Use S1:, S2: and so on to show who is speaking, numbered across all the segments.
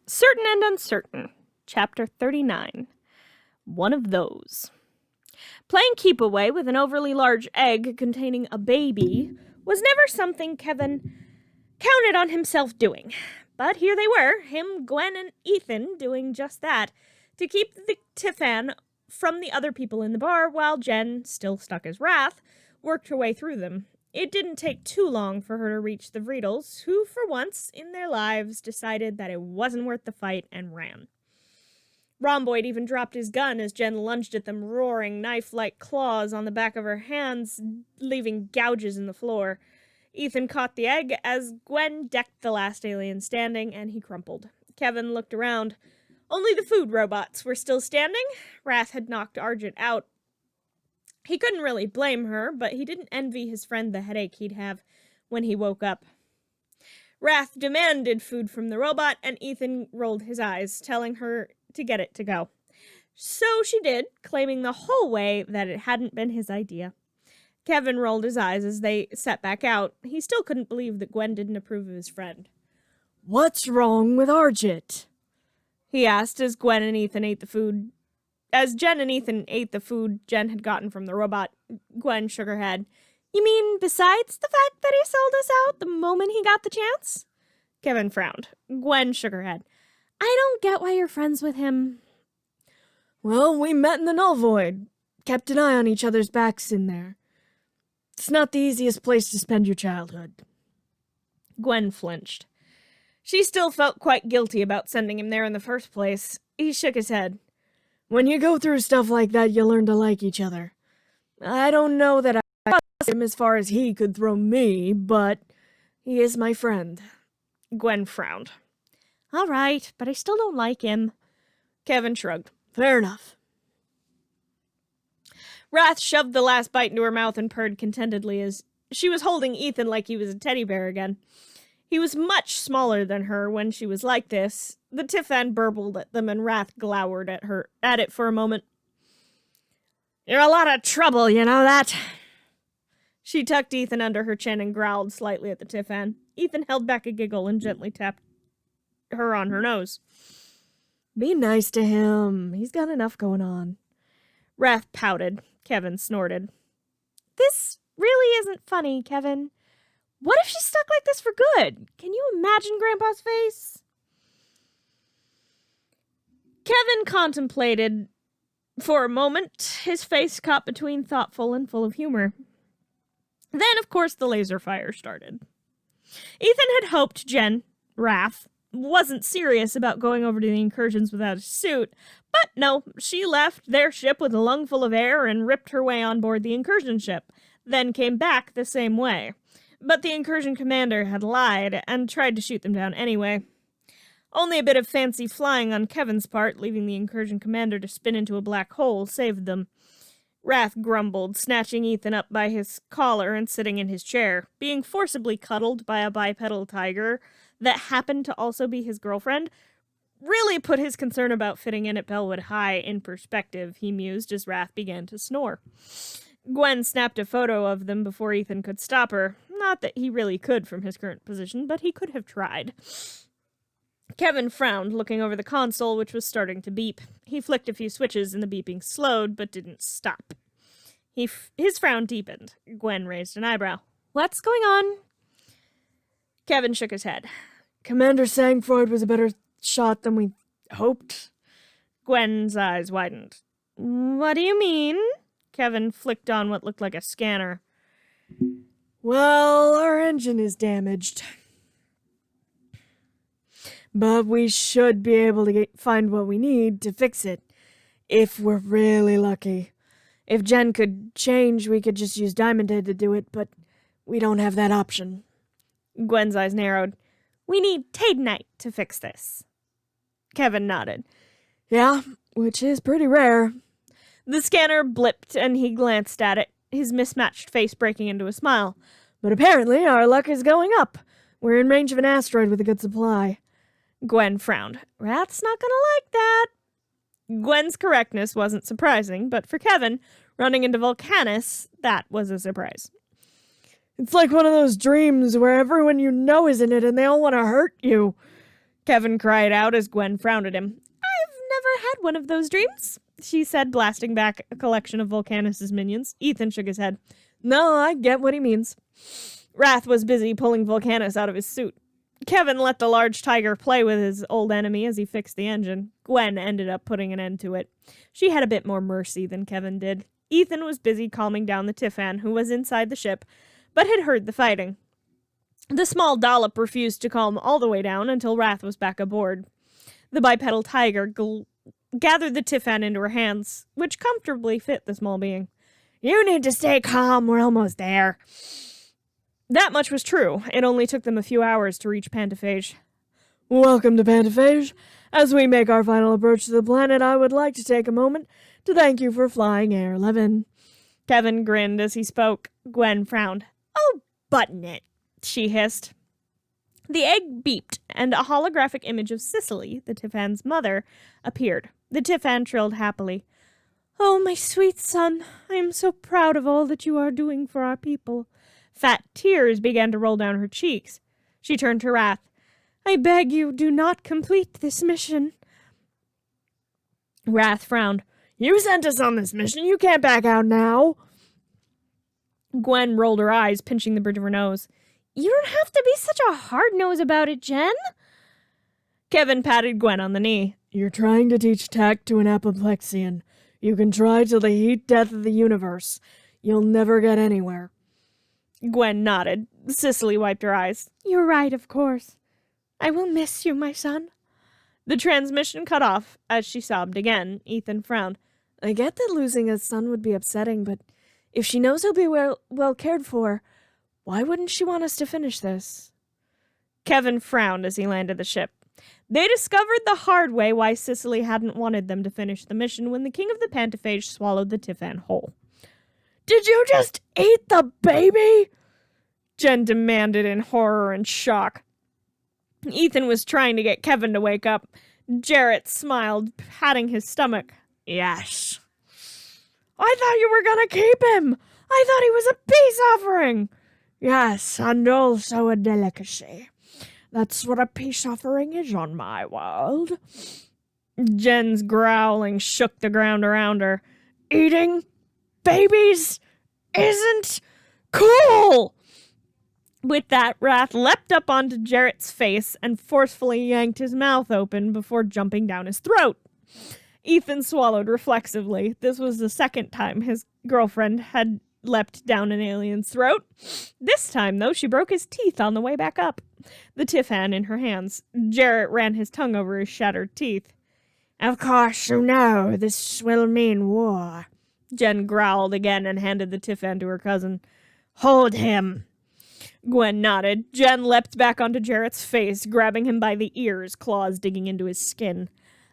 S1: Certain and Uncertain, Chapter 39. One of Those. Playing keep away with an overly large egg containing a baby was never something Kevin counted on himself doing. But here they were, him, Gwen, and Ethan doing just that, to keep the Tiffan from the other people in the bar while Jen, still stuck as Wrath, worked her way through them. It didn't take too long for her to reach the Vriedels, who, for once in their lives, decided that it wasn't worth the fight and ran. Rhomboid even dropped his gun as Jen lunged at them, roaring knife-like claws on the back of her hands, leaving gouges in the floor. Ethan caught the egg as Gwen decked the last alien standing, and he crumpled. Kevin looked around. Only the food robots were still standing. Wrath had knocked Argent out. He couldn't really blame her, but he didn't envy his friend the headache he'd have when he woke up. Wrath demanded food from the robot, and Ethan rolled his eyes, telling her to get it to go. So she did, claiming the whole way that it hadn't been his idea. Kevin rolled his eyes as they set back out. He still couldn't believe that Gwen didn't approve of his friend.
S2: "What's wrong with Argent?"
S1: he asked as Gwen and Ethan ate the food. As Jen and Ethan ate the food Jen had gotten from the robot, Gwen shook her head. "You mean besides the fact that he sold us out the moment he got the chance?" Kevin frowned. Gwen shook her head. "I don't get why you're friends with him."
S2: "Well, we met in the Null Void. Kept an eye on each other's backs in there. It's not the easiest place to spend your childhood."
S1: Gwen flinched. She still felt quite guilty about sending him there in the first place. He shook his head.
S2: "When you go through stuff like that, you learn to like each other. I don't know that I trust him as far as he could throw me, but he is my friend."
S1: Gwen frowned. "All right, but I still don't like him." Kevin shrugged.
S2: "Fair enough."
S1: Wrath shoved the last bite into her mouth and purred contentedly as she was holding Ethan like he was a teddy bear again. He was much smaller than her when she was like this. The Tiffan burbled at them and Wrath glowered at it for a moment. "You're a lot of trouble, you know that?" She tucked Ethan under her chin and growled slightly at the Tiffan. Ethan held back a giggle and gently tapped her on her nose.
S2: "Be nice to him. He's got enough going on."
S1: Wrath pouted. Kevin snorted. "This really isn't funny, Kevin. What if she's stuck like this for good? Can you imagine Grandpa's face?" Kevin contemplated for a moment, his face caught between thoughtful and full of humor. Then, of course, the laser fire started. Ethan had hoped Jen, Wrath, wasn't serious about going over to the incursions without a suit, but no, she left their ship with a lungful of air and ripped her way on board the incursion ship, then came back the same way. But the incursion commander had lied and tried to shoot them down anyway. Only a bit of fancy flying on Kevin's part, leaving the incursion commander to spin into a black hole, saved them. Wrath grumbled, snatching Ethan up by his collar and sitting in his chair, being forcibly cuddled by a bipedal tiger that happened to also be his girlfriend. Really put his concern about fitting in at Bellwood High in perspective, he mused as Wrath began to snore. Gwen snapped a photo of them before Ethan could stop her. Not that he really could from his current position, but he could have tried. Kevin frowned, looking over the console, which was starting to beep. He flicked a few switches and the beeping slowed, but didn't stop. His frown deepened. Gwen raised an eyebrow. "What's going on?" Kevin shook his head.
S2: "Commander Sangfroid was a better shot than we hoped."
S1: Gwen's eyes widened. "What do you mean?" Kevin flicked on what looked like a scanner.
S2: "Well, our engine is damaged. But we should be able to find what we need to fix it, if we're really lucky. If Jen could change, we could just use Diamond Head to do it, but we don't have that option."
S1: Gwen's eyes narrowed. "We need Tadenite to fix this." Kevin nodded.
S2: "Yeah, which is pretty rare."
S1: The scanner blipped and he glanced at it, his mismatched face breaking into a smile.
S2: "But apparently our luck is going up. We're in range of an asteroid with a good supply."
S1: Gwen frowned. "Wrath's not gonna like that." Gwen's correctness wasn't surprising, but for Kevin, running into Volcanus, that was a surprise.
S2: It's like one of those dreams where everyone you know is in it and they all want to hurt you.
S1: Kevin cried out as Gwen frowned at him. I've never had one of those dreams, she said, blasting back a collection of Volcanus' minions. Ethan shook his head.
S2: No, I get what he means.
S1: Wrath was busy pulling Volcanus out of his suit. Kevin let the large tiger play with his old enemy as he fixed the engine. Gwen ended up putting an end to it. She had a bit more mercy than Kevin did. Ethan was busy calming down the Tiffan, who was inside the ship, but had heard the fighting. The small dollop refused to calm all the way down until Wrath was back aboard. The bipedal tiger gathered the Tiffan into her hands, which comfortably fit the small being.
S2: You need to stay calm. We're almost there.
S1: That much was true. It only took them a few hours to reach Pantophage.
S2: Welcome to Pantophage. As we make our final approach to the planet, I would like to take a moment to thank you for flying Air 11.
S1: Kevin grinned as he spoke. Gwen frowned. Oh, button it, she hissed. The egg beeped, and a holographic image of Cicely, the Tiffan's mother, appeared. The Tiffan trilled happily. Oh, my sweet son, I am so proud of all that you are doing for our people. Fat tears began to roll down her cheeks. She turned to Wrath. I beg you, do not complete this mission. Wrath frowned.
S2: You sent us on this mission. You can't back out now.
S1: Gwen rolled her eyes, pinching the bridge of her nose. You don't have to be such a hard nose about it, Jen. Kevin patted Gwen on the knee.
S2: You're trying to teach tact to an apoplexian. You can try till the heat death of the universe. You'll never get anywhere.
S1: Gwen nodded. Cicely wiped her eyes. You're right, of course. I will miss you, my son. The transmission cut off as she sobbed again. Ethan frowned.
S2: I get that losing a son would be upsetting, but if she knows he'll be well cared for, why wouldn't she want us to finish this?
S1: Kevin frowned as he landed the ship. They discovered the hard way why Cicely hadn't wanted them to finish the mission when the king of the Pantophage swallowed the Tiffan whole.
S2: Did you just eat the baby?
S1: Jen demanded in horror and shock. Ethan was trying to get Kevin to wake up. Jarrett smiled, patting his stomach.
S2: Yes. I thought you were going to keep him. I thought he was a peace offering. Yes, and also a delicacy. That's what a peace offering is on my world.
S1: Jen's growling shook the ground around her.
S2: Eating babies isn't cool.
S1: With that, Wrath leapt up onto Jarrett's face and forcefully yanked his mouth open before jumping down his throat. Ethan swallowed reflexively. This was the second time his girlfriend had leapt down an alien's throat. This time, though, she broke his teeth on the way back up. The Tiffan in her hands. Jarrett ran his tongue over his shattered teeth.
S2: Of course you know this will mean war.
S1: Jen growled again and handed the Tiffan to her cousin. Hold him. Gwen nodded. Jen leapt back onto Jarrett's face, grabbing him by the ears, claws digging into his skin.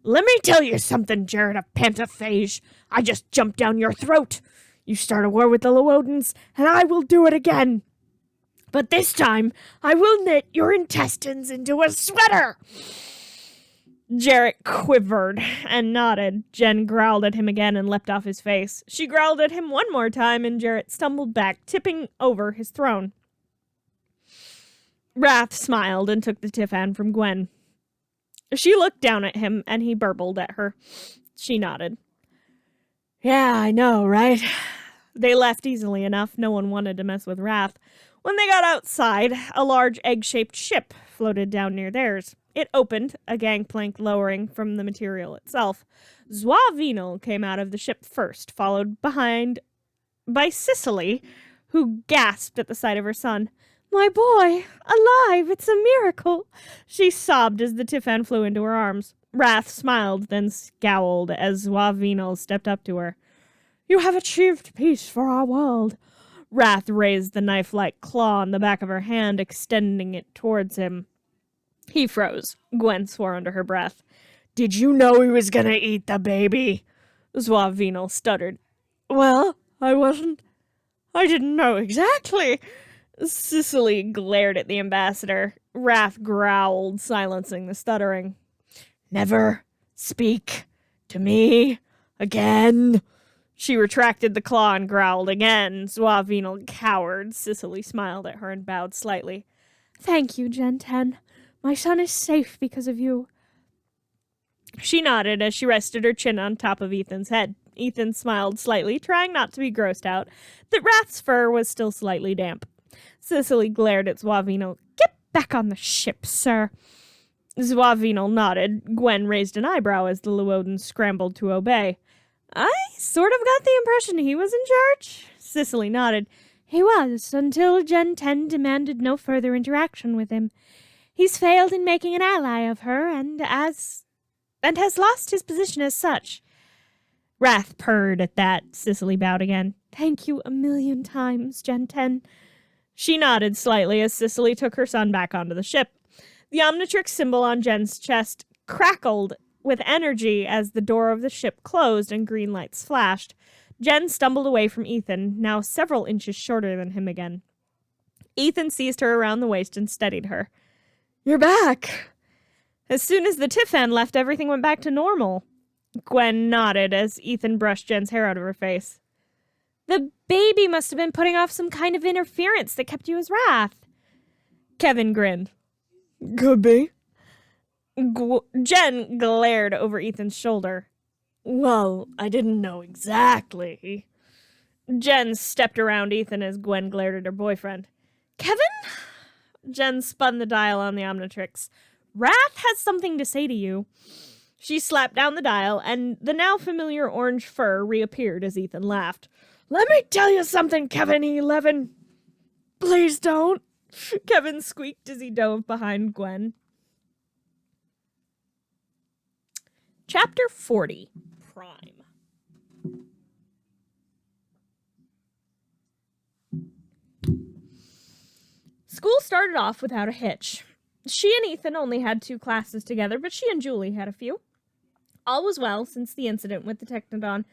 S2: Let me tell you something, Jarrett of Pantophage. I just jumped down your throat. You start a war with the Lowodens, and I will do it again. But this time, I will knit your intestines into a sweater.
S1: Jarrett quivered and nodded. Jen growled at him again and leapt off his face. She growled at him one more time, and Jarrett stumbled back, tipping over his throne. Wrath smiled and took the Tiffan from Gwen. She looked down at him, and he burbled at her. She nodded.
S2: Yeah, I know, right?
S1: They left easily enough. No one wanted to mess with Wrath. When they got outside, a large egg-shaped ship floated down near theirs. It opened, a gangplank lowering from the material itself. Zwavinel came out of the ship first, followed behind by Cicely, who gasped at the sight of her son. My boy, alive, it's a miracle, she sobbed as the Tiffan flew into her arms. Wrath smiled, then scowled as Zwavinel stepped up to her. You have achieved peace for our world. Wrath raised the knife-like claw on the back of her hand, extending it towards him. He froze. Gwen swore under her breath.
S2: Did you know he was gonna eat the baby?
S1: Zwavinel stuttered.
S2: Well, I didn't know exactly.
S1: Cicely glared at the ambassador. Wrath growled, silencing the stuttering.
S2: Never speak to me again.
S1: She retracted the claw and growled again. Zwavinel cowered. Cicely smiled at her and bowed slightly. Thank you, Gen 10. My son is safe because of you. She nodded as she rested her chin on top of Ethan's head. Ethan smiled slightly, trying not to be grossed out that Wrath's fur was still slightly damp. Cicely glared at Suavino. Get back on the ship, sir. Suavino nodded. Gwen raised an eyebrow as the Llewellyn scrambled to obey. I sort of got the impression he was in charge. Cicely nodded. He was, until Gen 10 demanded no further interaction with him. He's failed in making an ally of her, and has lost his position as such. Wrath purred at that. Cicely bowed again. Thank you a million times, Gen 10. She nodded slightly as Cicely took her son back onto the ship. The Omnitrix symbol on Jen's chest crackled with energy as the door of the ship closed and green lights flashed. Jen stumbled away from Ethan, now several inches shorter than him again. Ethan seized her around the waist and steadied her.
S2: You're back!
S1: As soon as the Tiffan left, everything went back to normal. Gwen nodded as Ethan brushed Jen's hair out of her face. The baby must have been putting off some kind of interference that kept you as Wrath. Kevin grinned.
S2: Could be.
S1: Jen glared over Ethan's shoulder.
S2: Well, I didn't know exactly.
S1: Jen stepped around Ethan as Gwen glared at her boyfriend. Kevin? Jen spun the dial on the Omnitrix. Wrath has something to say to you. She slapped down the dial, and the now familiar orange fur reappeared as Ethan laughed.
S2: Let me tell you something, Kevin 11. Please don't.
S1: Kevin squeaked as he dove behind Gwen. Chapter 40. Prime. School started off without a hitch. She and Ethan only had 2 classes together, but she and Julie had a few. All was well since the incident with the Technodon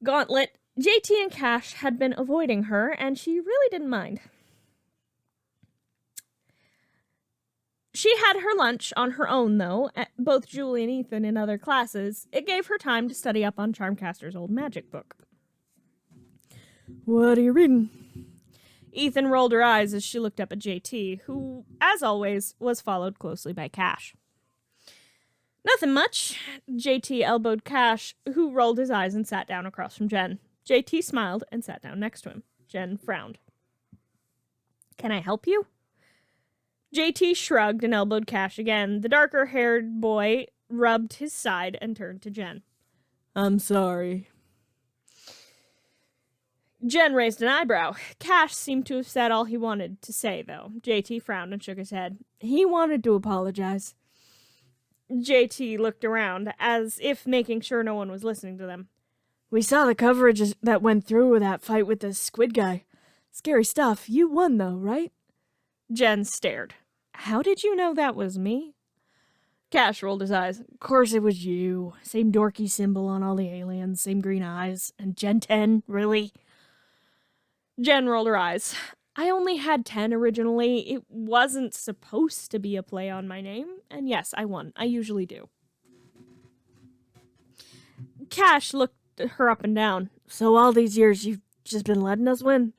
S1: gauntlet. JT and Cash had been avoiding her, and she really didn't mind. She had her lunch on her own, though, at both Julie and Ethan in other classes. It gave her time to study up on Charmcaster's old magic book.
S2: What are you reading?
S1: Ethan rolled her eyes as she looked up at JT, who, as always, was followed closely by Cash. Nothing much. JT elbowed Cash, who rolled his eyes and sat down across from Jen. JT smiled and sat down next to him. Jen frowned. Can I help you? JT shrugged and elbowed Cash again. The darker-haired boy rubbed his side and turned to Jen.
S2: I'm sorry.
S1: Jen raised an eyebrow. Cash seemed to have said all he wanted to say, though. JT frowned and shook his head.
S2: He wanted to apologize.
S1: JT looked around, as if making sure no one was listening to them.
S2: We saw the coverage that went through with that fight with the squid guy. Scary stuff. You won, though, right?
S1: Jen stared. How did you know that was me? Cash rolled his eyes.
S2: Of course it was you. Same dorky symbol on all the aliens, same green eyes. And Gen 10, really?
S1: Jen rolled her eyes. I only had 10 originally. It wasn't supposed to be a play on my name. And yes, I won. I usually do. Cash looked her up and down.
S2: So all these years you've just been letting us win?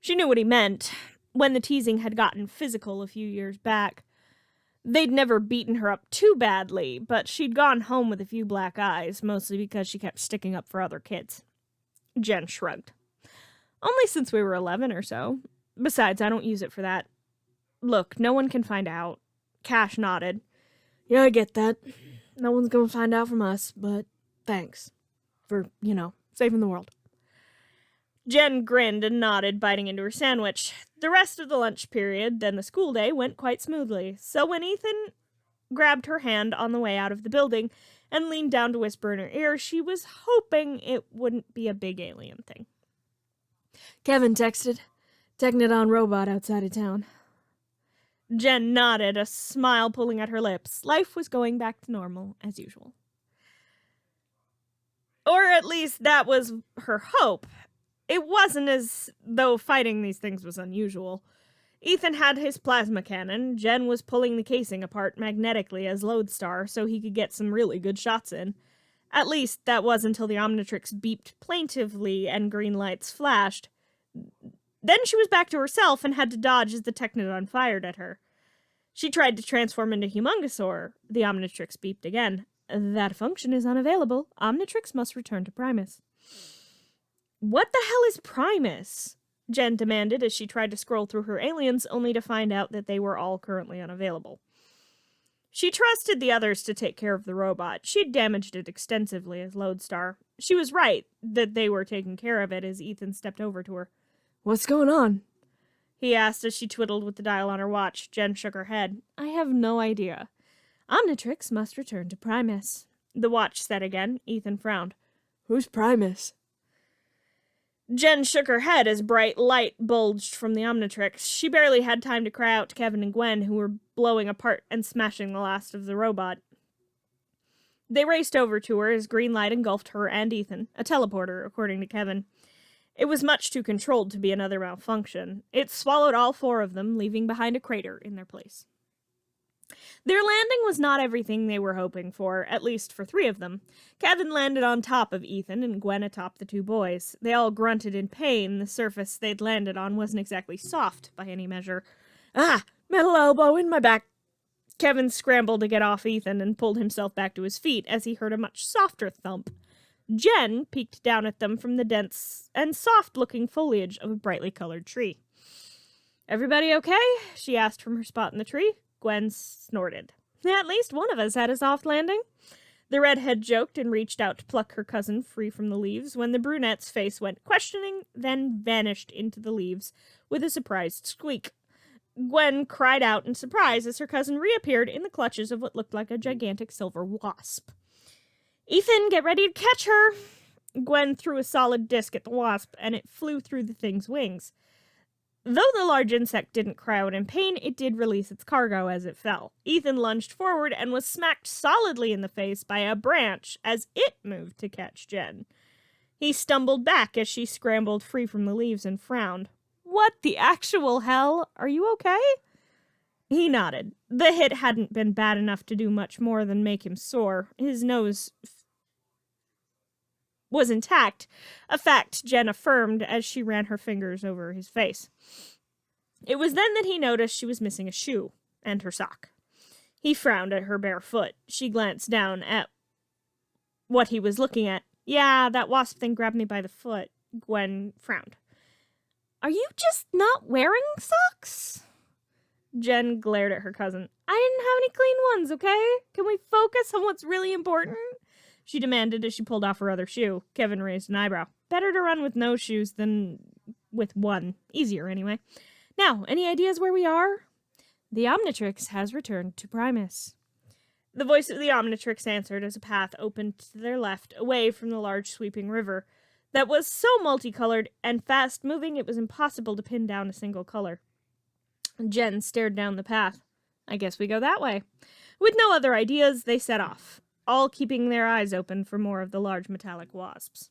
S1: She knew what he meant. When the teasing had gotten physical a few years back, they'd never beaten her up too badly, but she'd gone home with a few black eyes, mostly because she kept sticking up for other kids. Jen shrugged. Only since we were 11 or so. Besides, I don't use it for that. Look, no one can find out. Cash nodded.
S2: Yeah, I get that. No one's gonna find out from us, but thanks. For, saving the world.
S1: Jen grinned and nodded, biting into her sandwich. The rest of the lunch period, then the school day, went quite smoothly. So when Ethan grabbed her hand on the way out of the building and leaned down to whisper in her ear, she was hoping it wouldn't be a big alien thing.
S2: Kevin texted. Technodon robot outside of town.
S1: Jen nodded, a smile pulling at her lips. Life was going back to normal, as usual. Or at least that was her hope. It wasn't as though fighting these things was unusual. Ethan had his plasma cannon. Jen was pulling the casing apart magnetically as Lodestar so he could get some really good shots in. At least that was until the Omnitrix beeped plaintively and green lights flashed. Then she was back to herself and had to dodge as the Technodon fired at her. She tried to transform into Humongosaur. The Omnitrix beeped again. That function is unavailable. Omnitrix must return to Primus. What the hell is Primus? Jen demanded as she tried to scroll through her aliens, only to find out that they were all currently unavailable. She trusted the others to take care of the robot. She'd damaged it extensively as Lodestar. She was right that they were taking care of it as Ethan stepped over to her.
S2: What's going on?
S1: He asked as she twiddled with the dial on her watch. Jen shook her head. I have no idea. Omnitrix must return to Primus. The watch said again. Ethan frowned.
S2: Who's Primus?
S1: Jen shook her head as bright light bulged from the Omnitrix. She barely had time to cry out to Kevin and Gwen, who were blowing apart and smashing the last of the robot. They raced over to her as green light engulfed her and Ethan, a teleporter, according to Kevin. It was much too controlled to be another malfunction. It swallowed all four of them, leaving behind a crater in their place. Their landing was not everything they were hoping for, at least for three of them. Kevin landed on top of Ethan and Gwen atop the two boys. They all grunted in pain. The surface they'd landed on wasn't exactly soft by any measure.
S2: Ah! Metal elbow in my back!
S1: Kevin scrambled to get off Ethan and pulled himself back to his feet as he heard a much softer thump. Jen peeked down at them from the dense and soft-looking foliage of a brightly colored tree. Everybody okay? She asked from her spot in the tree. Gwen snorted. At least one of us had a soft landing. The redhead joked and reached out to pluck her cousin free from the leaves when the brunette's face went questioning, then vanished into the leaves with a surprised squeak. Gwen cried out in surprise as her cousin reappeared in the clutches of what looked like a gigantic silver wasp. Ethan, get ready to catch her! Gwen threw a solid disc at the wasp, and it flew through the thing's wings. Though the large insect didn't cry out in pain, it did release its cargo as it fell. Ethan lunged forward and was smacked solidly in the face by a branch as it moved to catch Jen. He stumbled back as she scrambled free from the leaves and frowned. What the actual hell? Are you okay? He nodded. The hit hadn't been bad enough to do much more than make him sore. His nose was intact, a fact Jen affirmed as she ran her fingers over his face. It was then that he noticed she was missing a shoe and her sock. He frowned at her bare foot. She glanced down at what he was looking at. Yeah, that wasp thing grabbed me by the foot. Gwen frowned. Are you just not wearing socks? Jen glared at her cousin. I didn't have any clean ones, okay? Can we focus on what's really important? She demanded as she pulled off her other shoe. Kevin raised an eyebrow. Better to run with no shoes than with one. Easier, anyway. Now, any ideas where we are? The Omnitrix has returned to Primus. The voice of the Omnitrix answered as a path opened to their left, away from the large sweeping river that was so multicolored and fast-moving it was impossible to pin down a single color. Jen stared down the path. I guess we go that way. With no other ideas, they set off, all keeping their eyes open for more of the large metallic wasps.